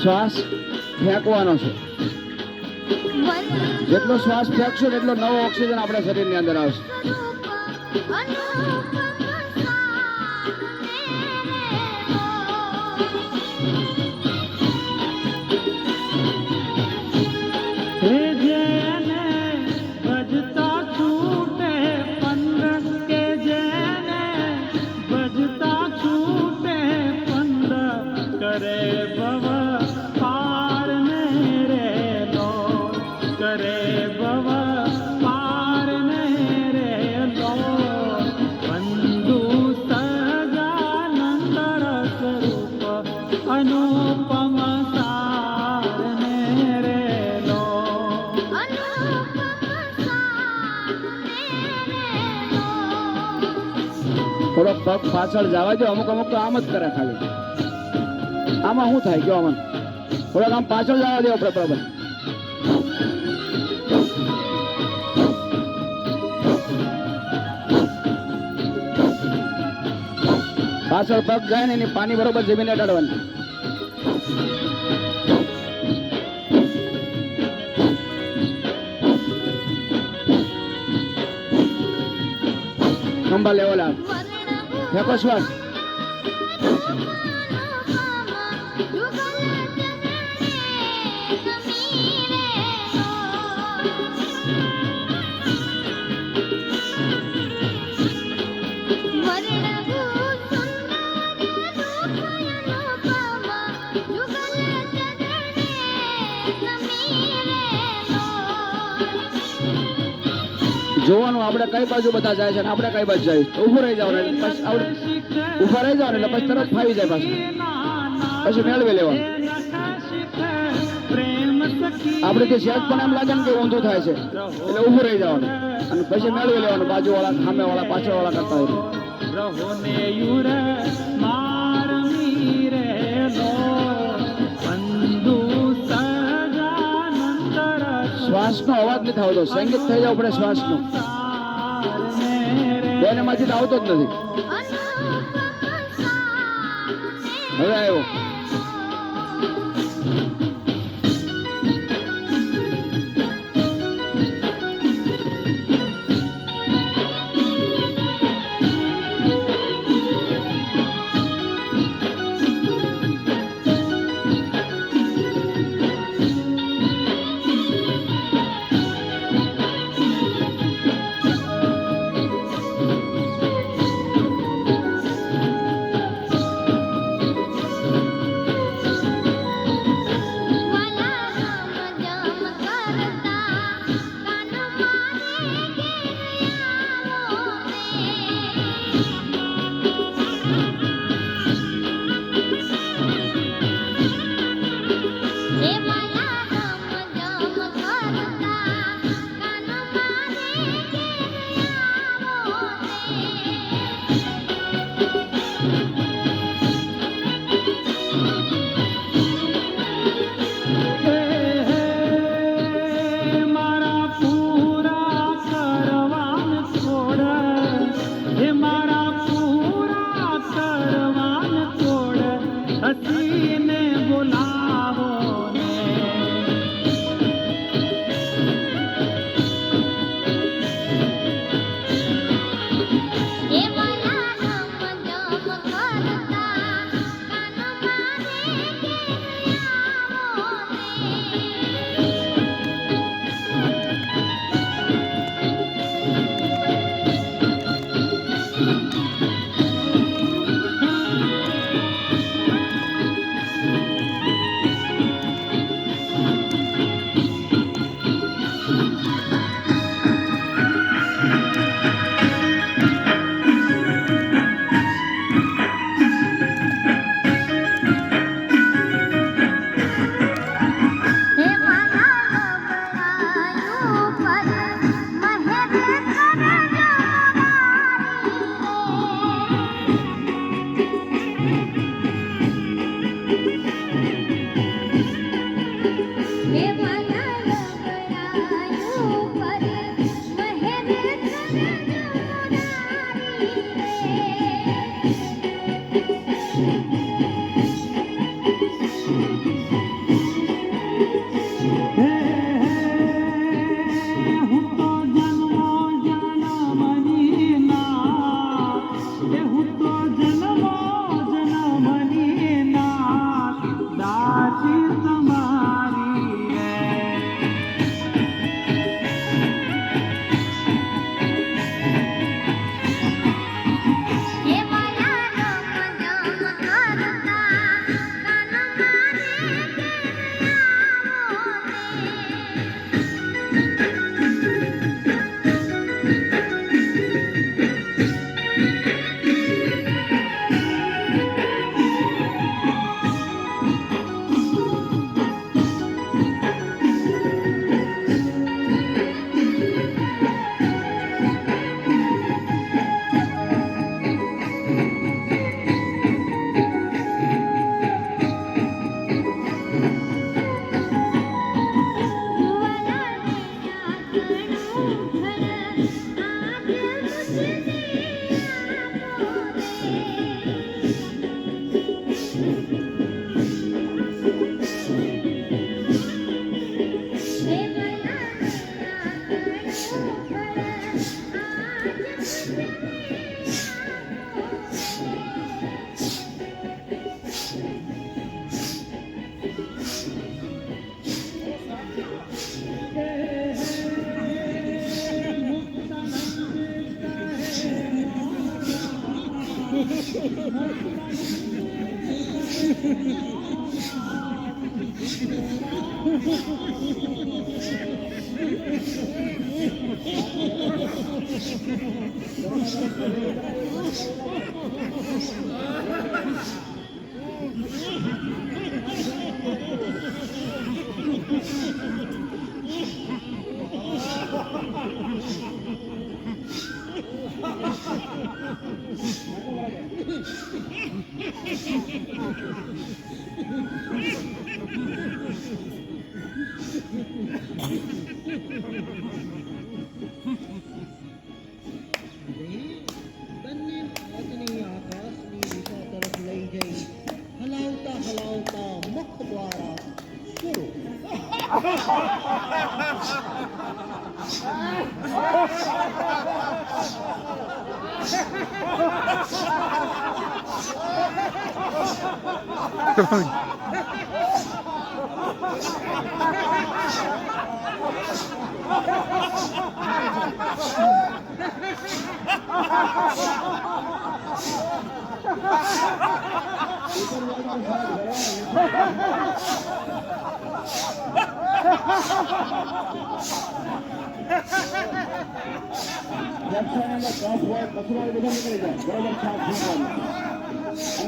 શ્વાસ ફેંકવાનો છે. જેટલો શ્વાસ ફેંકશો એટલો નવો ઓક્સિજન આપણા શરીરની અંદર આવશે. થોડો પગ પાછળ જવા દો. અમુક અમુક તો આમ જ કરે ખાલી. આમાં શું થાય કયો? આમાં થોડોક આમ પાછળ જવા દો આપણે બરાબર. પાછળ પગ જાય ને એની પાણી બરોબર જમીને અડાડવાની. ખંભા લેવલ આવ. ફેંકો શ્વાસ. જોવાનું આપણે કઈ બાજુ બધા જાય છે ને આપણે કઈ બાજુ જાય. ઉભું રહી જાવ ને ઉભા રહી જાવ ને એટલે પછી તરત ફાવી જાય પાછું. પછી મેળવી લેવાનું. આપણે જે સેજ પણ એમ લાગે ને કે ઊંધું થાય છે એટલે ઉભું રહી જવાનું અને પછી મેળવી લેવાનું. બાજુ વાળા, સામે વાળા, પાછળ વાળા કરતા હોય. શ્વાસનો અવાજ નથી આવતો. સંગીત થઈ જવું પડે શ્વાસનો. બેનમાંથી તો આવતો જ નથી. હવે આવ્યો.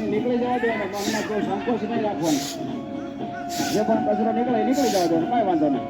નીકળી જવા દેવાનો હમણાં કોઈ સંકોચ નહીં રાખવાનો જે પણ કચરો નીકળે નીકળી જવા દેવાનો કઈ વાંધો નહીં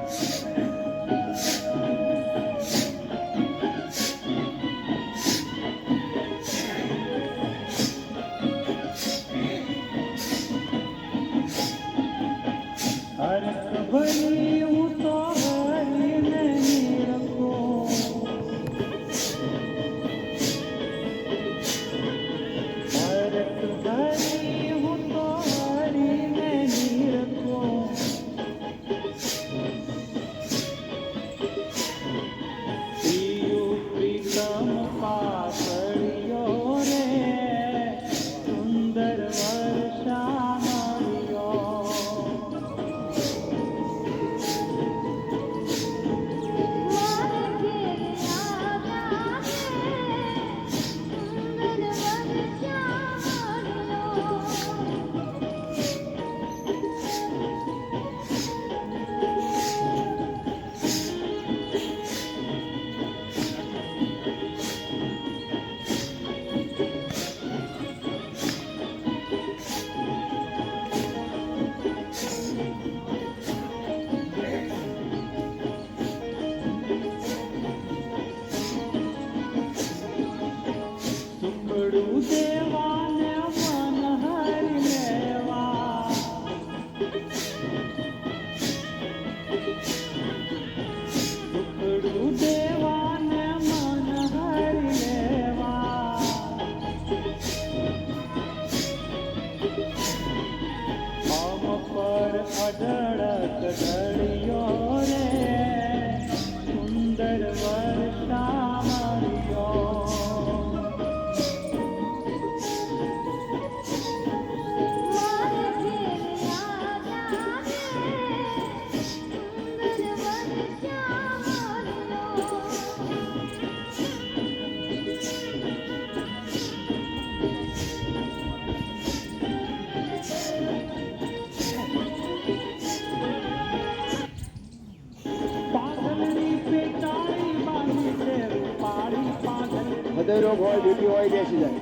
હૃદય રોગ હોય બીપી હોય બેસી જાય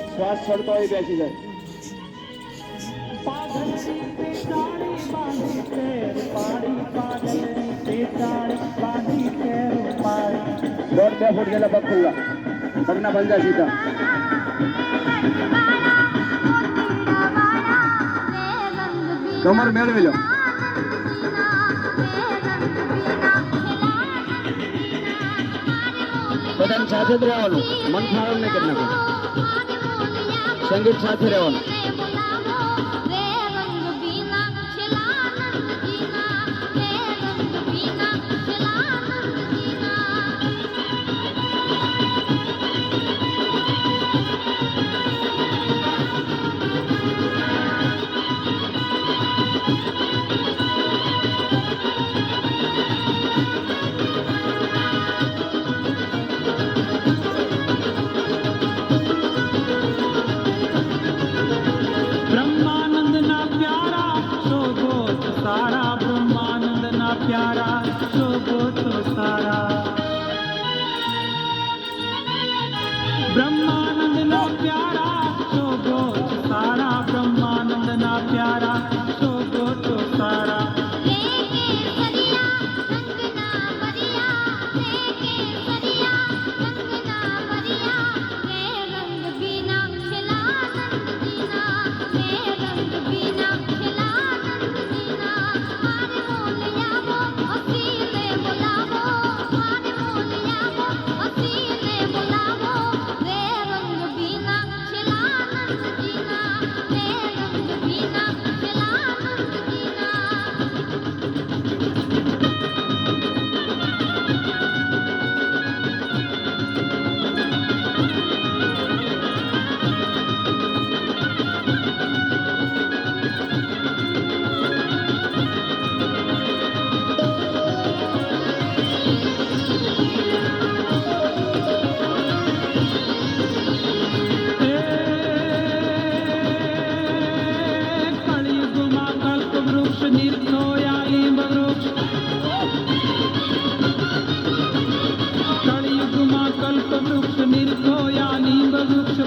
શ્વાસ ચડતો હોય બેસી જાય દોઢ 2 ફૂટ ગયેલા પગ ખુલ્લા પગના પંજા સીધા કમર મેળવી લો બધાની સાથે જ રહેવાનું, મન ફાળવ નહીં કરી નાખવાનું, સંગીત સાથે રહેવાનું. प्यारा शोभो तो सारा ब्रह्मानंद ना प्यारा शोभो तो सारा ब्रह्मानंद ना प्यारा शोभो तो सारा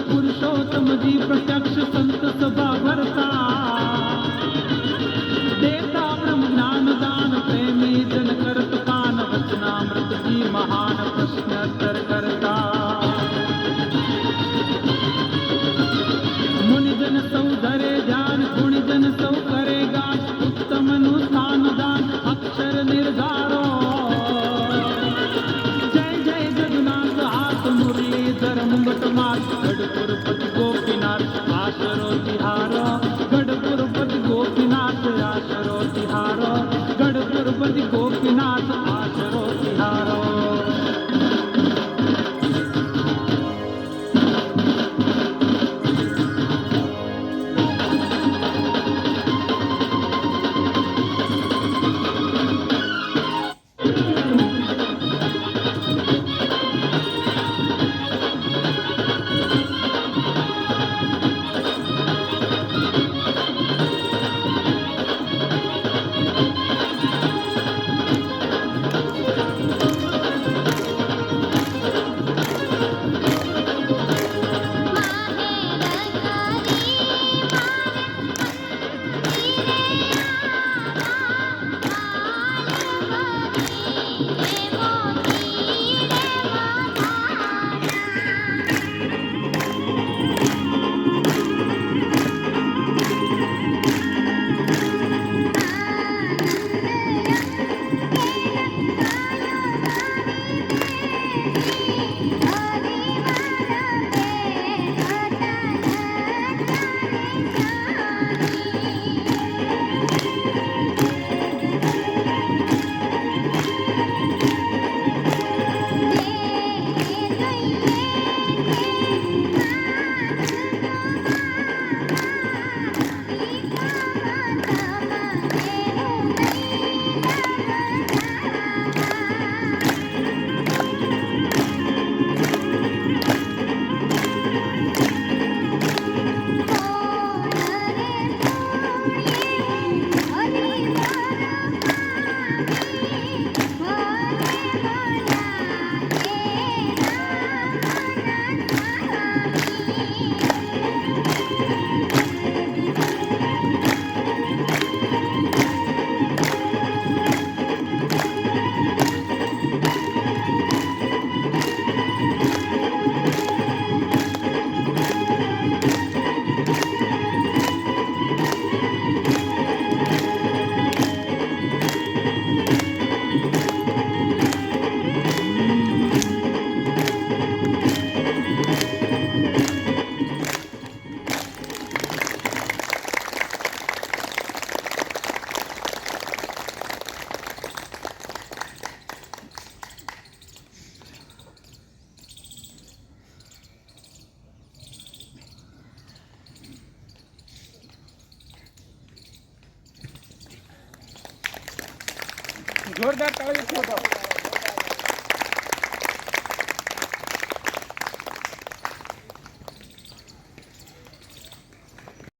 पुरुषोत्तम जी प्रत्यक्ष संत सभा भरता देता ब्रह्म ज्ञान दान प्रेमी जन करत पान वचनामृत जी महान प्रश्नोत्तर करता मुनिजन सौ धरे ध्यान गुणिजन सौ करेगा उत्तम अनुष्ठान दान अक्षर निर्धारो जय जय जगन्नाथ हाथ मुरलीधर मुंगट मार गढ़पुरपति गोपीनाथ आशरो तिहारो गढ़पुरपति गोपीनाथ आशरो तिहारो गढ़पुरपति गोपीनाथ आशरो तिहारो જોરદાર તાળીઓ ઠોકો.